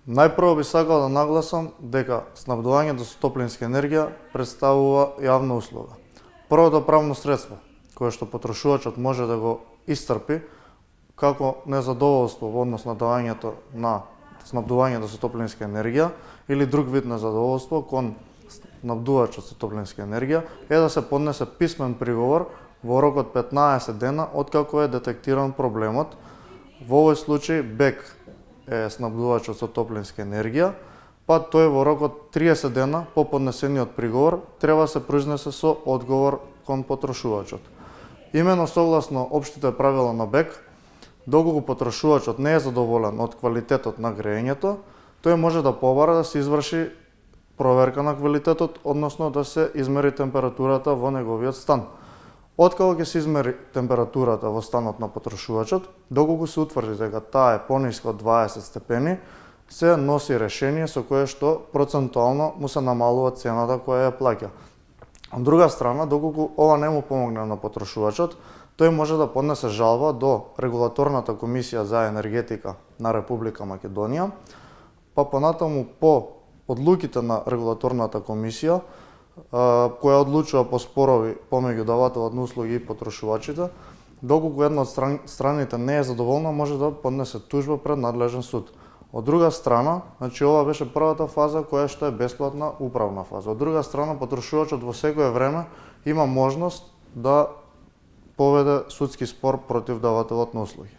Најпрво би сакал да нагласам дека снабдувањето со топлинска енергија представува јавна услуга. Првото правно средство кое што потрошувачот може да го истрпи како незадоволство во однос на давањето на снабдувањето со топлинска енергија или друг вид незадоволство кон снабдувачот со топлинска енергија е да се поднесе писмен приговор во рок од 15 дена откако е детектиран проблемот. Во овој случај БЕК е снабдувачот со топлинска енергија, па тој во рок од 30 дена по поднесениот приговор треба да се произнесе со одговор кон потрошувачот. Имено согласно општите правила на БЕК, доколку потрошувачот не е задоволен од квалитетот на грејењето, тој може да побара да се изврши проверка на квалитетот, односно да се измери температурата во неговиот стан. Откако ќе се измери температурата во станот на потрошувачот, доколку се утврди дека таа е пониска од 20 степени, се носи решение со кое што процентуално му се намалува цената која ја плаќа. Од друга страна, доколку ова не му помогне на потрошувачот, тој може да поднесе жалба до Регулаторната комисија за енергетика на Република Македонија, па понатаму по одлуките на Регулаторната комисија, која одлучува по спорови помеѓу давателот на услуги и потрошувачите, доколку една од страните не е задоволна, може да поднесе тужба пред надлежен суд. Од друга страна, ова беше првата фаза која што е бесплатна управна фаза. Од друга страна, потрошувачот во секое време има можност да поведе судски спор против давателот на услуги.